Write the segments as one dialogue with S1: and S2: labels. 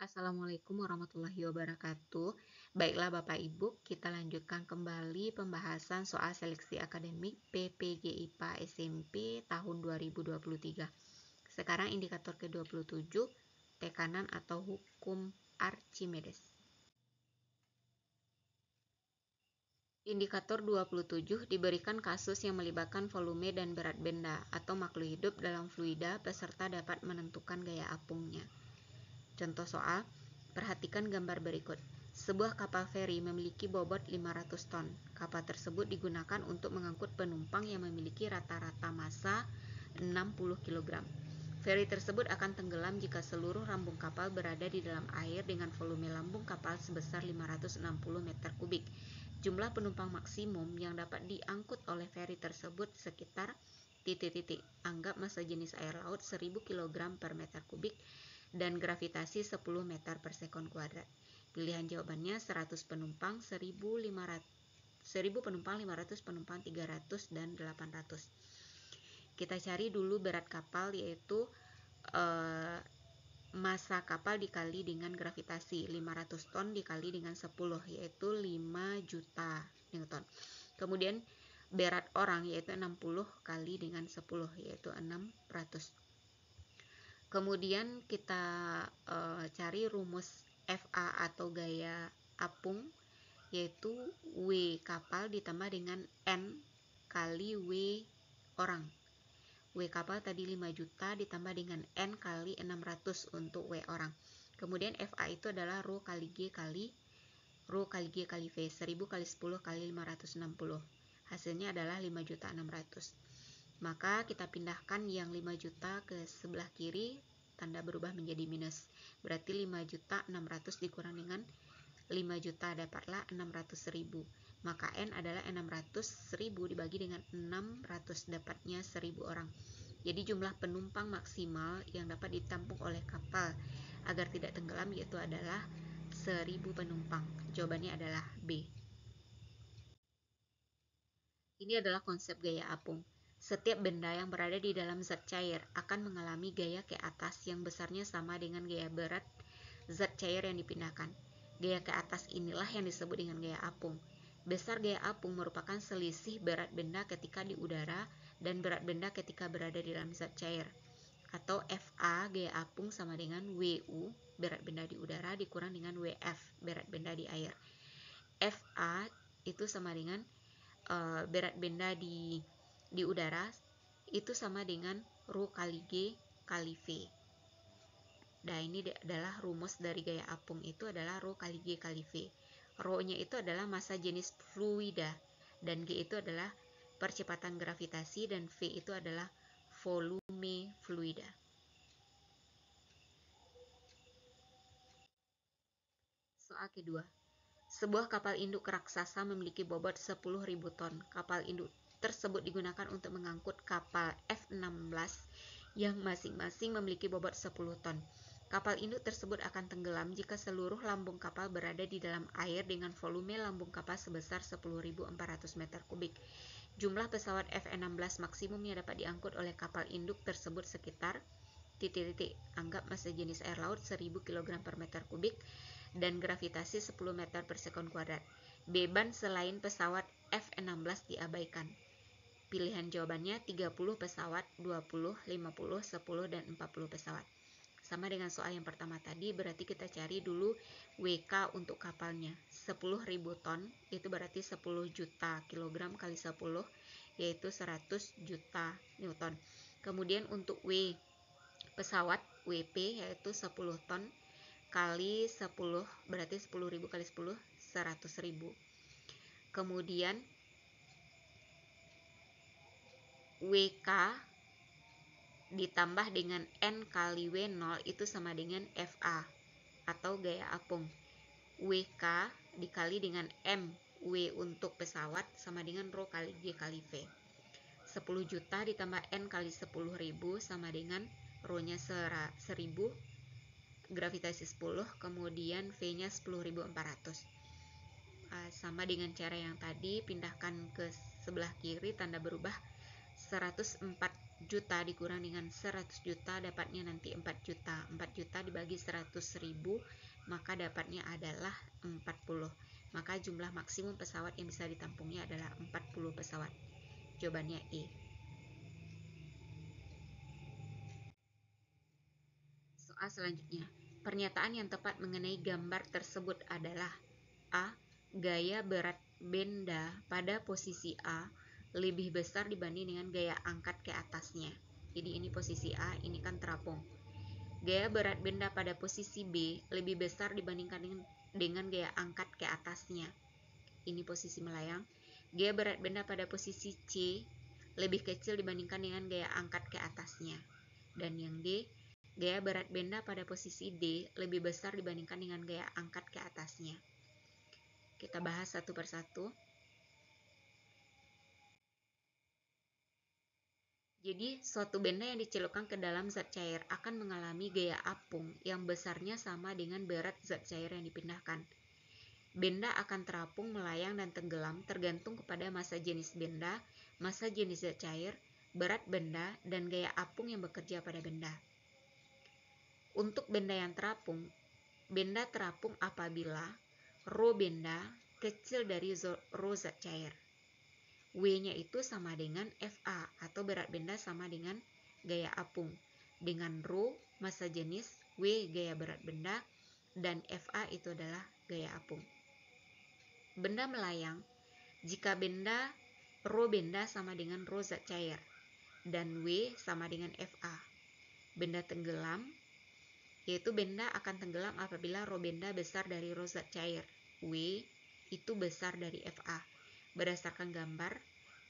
S1: Assalamualaikum warahmatullahi wabarakatuh. Baiklah Bapak Ibu, kita lanjutkan kembali pembahasan soal seleksi akademik PPG IPA SMP tahun 2023. Sekarang indikator ke-27, tekanan atau hukum Archimedes. Indikator 27 diberikan kasus yang melibatkan volume dan berat benda atau makhluk hidup dalam fluida, peserta dapat menentukan gaya apungnya. Contoh soal, perhatikan gambar berikut. Sebuah kapal feri memiliki bobot 500 ton. Kapal tersebut digunakan untuk mengangkut penumpang yang memiliki rata-rata massa 60 kg. Feri tersebut akan tenggelam jika seluruh lambung kapal berada di dalam air dengan volume lambung kapal sebesar 560 meter kubik. Jumlah penumpang maksimum yang dapat diangkut oleh feri tersebut sekitar Anggap massa jenis air laut 1000 kg per meter kubik dan gravitasi 10 meter per sekon kuadrat. Pilihan jawabannya 100 penumpang, 1000 penumpang, 500 penumpang, 300, dan 800. Kita cari dulu berat kapal, yaitu massa kapal dikali dengan gravitasi 500 ton dikali dengan 10, yaitu 5 juta Newton. Kemudian berat orang yaitu 60 kali dengan 10, yaitu 600. Kemudian kita cari rumus FA atau gaya apung, yaitu W kapal ditambah dengan N kali W orang. W kapal tadi 5 juta ditambah dengan N kali 600 untuk W orang. Kemudian FA itu adalah rho kali G kali V, 1000 kali 10 kali 560. Hasilnya adalah 5.600.000. Maka kita pindahkan yang 5 juta ke sebelah kiri, tanda berubah menjadi minus. Berarti 5.600.000 dikurang dengan 5 juta, dapatlah 600.000. Maka N adalah 600.000 dibagi dengan 600, dapatnya 1000 orang. Jadi jumlah penumpang maksimal yang dapat ditampung oleh kapal agar tidak tenggelam yaitu adalah 1000 penumpang. Jawabannya adalah B. Ini adalah konsep gaya apung. Setiap benda yang berada di dalam zat cair akan mengalami gaya ke atas yang besarnya sama dengan gaya berat zat cair yang dipindahkan. Gaya ke atas inilah yang disebut dengan gaya apung. Besar gaya apung merupakan selisih berat benda ketika di udara dan berat benda ketika berada di dalam zat cair. Atau FA gaya apung sama dengan WU berat benda di udara dikurang dengan WF berat benda di air. FA itu sama dengan berat benda di udara itu sama dengan rho kali G kali V. Nah, ini adalah rumus dari gaya apung, itu adalah rho kali G kali V. Rho-nya itu adalah massa jenis fluida, dan G itu adalah percepatan gravitasi, dan V itu adalah volume fluida. Soal kedua. Sebuah kapal induk raksasa memiliki bobot 10.000 ton. Kapal induk tersebut digunakan untuk mengangkut kapal F-16 yang masing-masing memiliki bobot 10 ton. Kapal induk tersebut akan tenggelam jika seluruh lambung kapal berada di dalam air dengan volume lambung kapal sebesar 10.400 meter kubik. Jumlah pesawat F-16 maksimum yang dapat diangkut oleh kapal induk tersebut sekitar Anggap massa jenis air laut 1000 kg per meter kubik dan gravitasi 10 meter per sekon kuadrat. Beban selain pesawat F-16 diabaikan. Pilihan jawabannya 30 pesawat, 20, 50, 10, dan 40 pesawat. Sama dengan soal yang pertama tadi, berarti kita cari dulu WK untuk kapalnya. 10.000 ton, itu berarti 10 juta kilogram kali 10, yaitu 100 juta Newton. Kemudian untuk W pesawat, WP, yaitu 10 ton kali 10, berarti 10.000 kali 10, 100.000. Kemudian WK ditambah dengan N kali W0 itu sama dengan FA atau gaya apung. WK dikali dengan M, W untuk pesawat sama dengan rho kali G kali V. 10 juta ditambah N kali 10.000 sama dengan rho-nya 1000, gravitasi 10, kemudian V-nya 10.400. Sama dengan cara yang tadi, pindahkan ke sebelah kiri, tanda berubah 104 juta dikurang dengan 100 juta dapatnya nanti 4 juta. 4 juta dibagi 100.000 maka dapatnya adalah 40. Maka jumlah maksimum pesawat yang bisa ditampungnya adalah 40 pesawat. Jawabannya E. Soal selanjutnya. Pernyataan yang tepat mengenai gambar tersebut adalah A. Gaya berat benda pada posisi A lebih besar dibanding dengan gaya angkat ke atasnya. Jadi ini posisi A, ini kan terapung. Gaya berat benda pada posisi B lebih besar dibandingkan dengan gaya angkat ke atasnya. Ini posisi melayang. Gaya berat benda pada posisi C lebih kecil dibandingkan dengan gaya angkat ke atasnya. Dan yang D, gaya berat benda pada posisi D lebih besar dibandingkan dengan gaya angkat ke atasnya. Kita bahas satu persatu. Jadi, suatu benda yang dicelupkan ke dalam zat cair akan mengalami gaya apung yang besarnya sama dengan berat zat cair yang dipindahkan. Benda akan terapung, melayang, dan tenggelam tergantung kepada massa jenis benda, massa jenis zat cair, berat benda, dan gaya apung yang bekerja pada benda. Untuk benda yang terapung, benda terapung apabila rho benda kecil dari rho zat cair. W-nya itu sama dengan FA atau berat benda sama dengan gaya apung. Dengan rho massa jenis, W gaya berat benda, dan FA itu adalah gaya apung. Benda melayang jika rho benda sama dengan rho zat cair dan W sama dengan FA. Benda tenggelam yaitu benda akan tenggelam apabila rho benda besar dari rho zat cair. W itu besar dari FA. Berdasarkan gambar,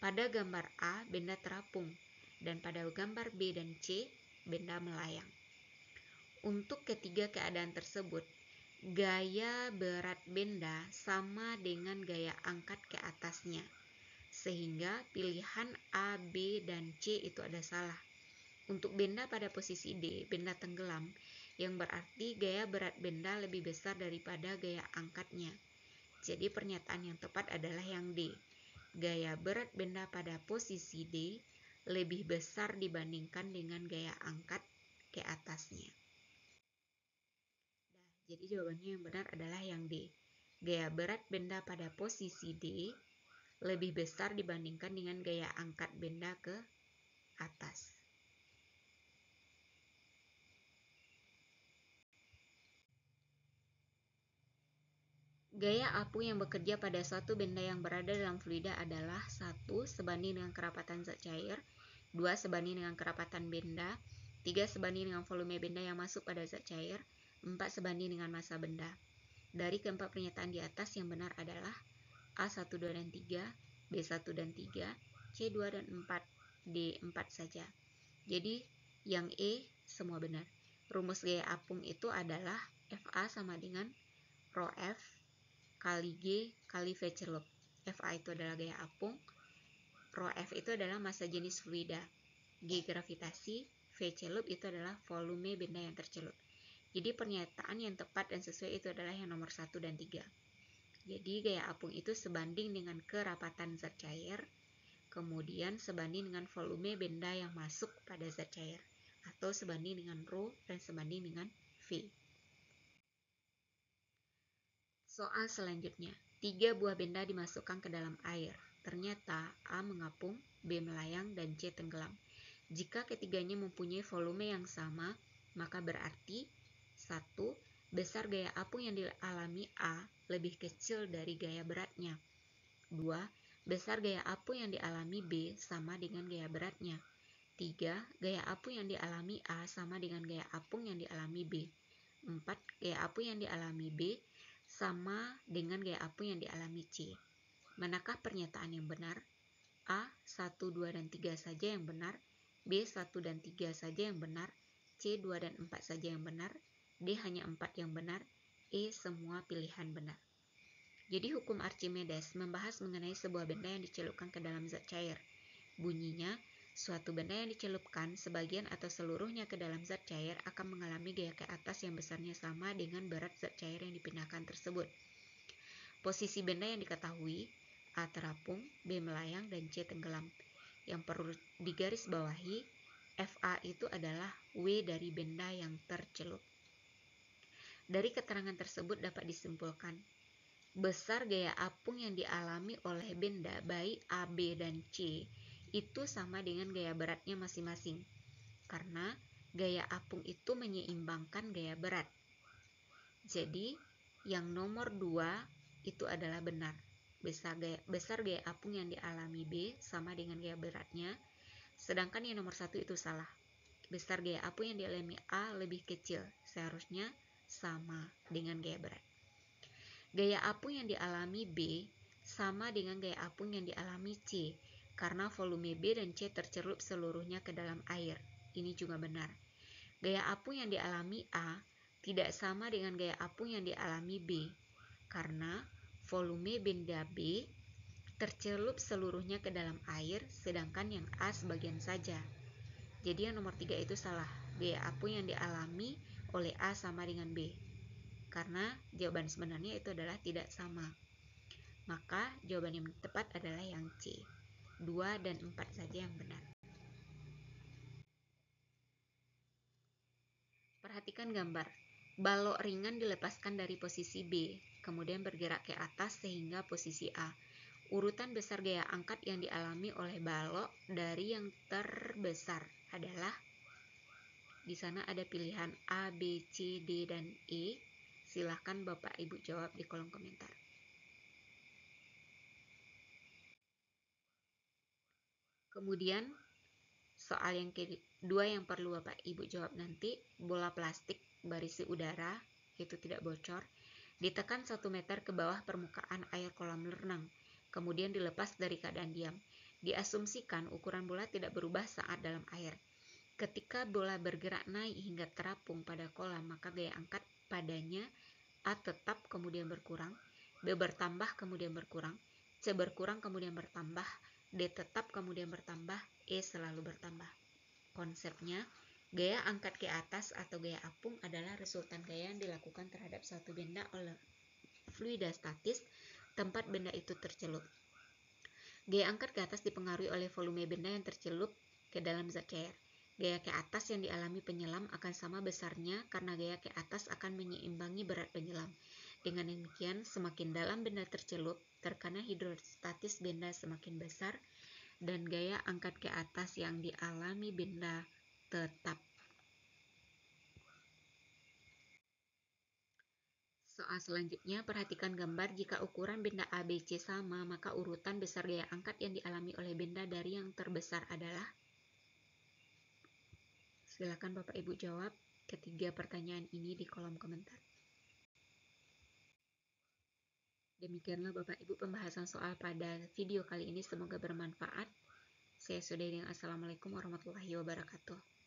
S1: pada gambar A benda terapung dan pada gambar B dan C benda melayang. Untuk ketiga keadaan tersebut, gaya berat benda sama dengan gaya angkat ke atasnya, sehingga pilihan A, B, dan C itu ada salah. Untuk benda pada posisi D, benda tenggelam, yang berarti gaya berat benda lebih besar daripada gaya angkatnya. Jadi pernyataan yang tepat adalah yang D. Gaya berat benda pada posisi D lebih besar dibandingkan dengan gaya angkat ke atasnya. Jadi jawabannya yang benar adalah yang D. Gaya berat benda pada posisi D lebih besar dibandingkan dengan gaya angkat benda ke atas. Gaya apung yang bekerja pada suatu benda yang berada dalam fluida adalah 1. Sebanding dengan kerapatan zat cair, 2. Sebanding dengan kerapatan benda, 3. Sebanding dengan volume benda yang masuk pada zat cair, 4. Sebanding dengan massa benda. Dari keempat pernyataan di atas yang benar adalah A1, 2, dan 3, B1 dan 3, C2 dan 4, D4 saja. Jadi yang E semua benar. Rumus gaya apung itu adalah FA sama dengan rho F kali G kali V celup. FA itu adalah gaya apung, rho F itu adalah massa jenis fluida, G gravitasi, V celup itu adalah volume benda yang tercelup. Jadi pernyataan yang tepat dan sesuai itu adalah yang nomor 1 dan 3. Jadi gaya apung itu sebanding dengan kerapatan zat cair, kemudian sebanding dengan volume benda yang masuk pada zat cair, atau sebanding dengan rho dan sebanding dengan V. Soal selanjutnya, 3 buah benda dimasukkan ke dalam air. Ternyata A mengapung, B melayang, dan C tenggelam. Jika ketiganya mempunyai volume yang sama, maka berarti 1. Besar gaya apung yang dialami A lebih kecil dari gaya beratnya. 2. Besar gaya apung yang dialami B sama dengan gaya beratnya. 3. Gaya apung yang dialami A sama dengan gaya apung yang dialami B. 4. Gaya apung yang dialami B sama dengan gaya apung yang dialami C. Manakah pernyataan yang benar? A. 1, 2, dan 3 saja yang benar, B. 1 dan 3 saja yang benar, C. 2 dan 4 saja yang benar, D. hanya 4 yang benar, E. semua pilihan benar. Jadi hukum Archimedes membahas mengenai sebuah benda yang dicelupkan ke dalam zat cair. Bunyinya, suatu benda yang dicelupkan sebagian atau seluruhnya ke dalam zat cair akan mengalami gaya ke atas yang besarnya sama dengan berat zat cair yang dipindahkan tersebut. Posisi benda yang diketahui, A terapung, B melayang, dan C tenggelam. Yang perlu digarisbawahi, FA itu adalah W dari benda yang tercelup. Dari keterangan tersebut dapat disimpulkan, besar gaya apung yang dialami oleh benda baik A, B, dan C itu sama dengan gaya beratnya masing-masing. Karena gaya apung itu menyeimbangkan gaya berat. Jadi, yang nomor 2 itu adalah benar. Besar gaya apung yang dialami B sama dengan gaya beratnya. Sedangkan yang nomor 1 itu salah. Besar gaya apung yang dialami A lebih kecil. Seharusnya sama dengan gaya berat. Gaya apung yang dialami B sama dengan gaya apung yang dialami C, karena volume B dan C tercelup seluruhnya ke dalam air. Ini juga benar. Gaya apung yang dialami A tidak sama dengan gaya apung yang dialami B, karena volume benda B tercelup seluruhnya ke dalam air, sedangkan yang A sebagian saja. Jadi yang nomor 3 itu salah. Gaya apung yang dialami oleh A sama dengan B. Karena jawaban sebenarnya itu adalah tidak sama. Maka jawaban yang tepat adalah yang C. 2 dan 4 saja yang benar. Perhatikan gambar. Balok ringan dilepaskan dari posisi B, kemudian bergerak ke atas sehingga posisi A. Urutan besar gaya angkat yang dialami oleh balok dari yang terbesar adalah, di sana ada pilihan A, B, C, D, dan E. Silahkan Bapak Ibu jawab di kolom komentar. Kemudian soal yang kedua yang perlu Bapak Ibu jawab nanti, bola plastik berisi udara, itu tidak bocor, ditekan 1 meter ke bawah permukaan air kolam renang, kemudian dilepas dari keadaan diam. Diasumsikan ukuran bola tidak berubah saat dalam air. Ketika bola bergerak naik hingga terapung pada kolam, maka gaya angkat padanya A tetap kemudian berkurang, B bertambah kemudian berkurang, C berkurang kemudian bertambah, D tetap kemudian bertambah, E selalu bertambah. Konsepnya, gaya angkat ke atas atau gaya apung adalah resultan gaya yang dilakukan terhadap suatu benda oleh fluida statis tempat benda itu tercelup. Gaya angkat ke atas dipengaruhi oleh volume benda yang tercelup ke dalam zat cair. Gaya ke atas yang dialami penyelam akan sama besarnya karena gaya ke atas akan menyeimbangi berat penyelam. Dengan demikian, semakin dalam benda tercelup, tekanan hidrostatis benda semakin besar dan gaya angkat ke atas yang dialami benda tetap. Soal selanjutnya, perhatikan gambar. Jika ukuran benda ABC sama, maka urutan besar gaya angkat yang dialami oleh benda dari yang terbesar adalah? Silakan Bapak Ibu jawab ketiga pertanyaan ini di kolom komentar. Demikianlah Bapak Ibu pembahasan soal pada video kali ini, semoga bermanfaat. Saya Sudairi, assalamualaikum warahmatullahi wabarakatuh.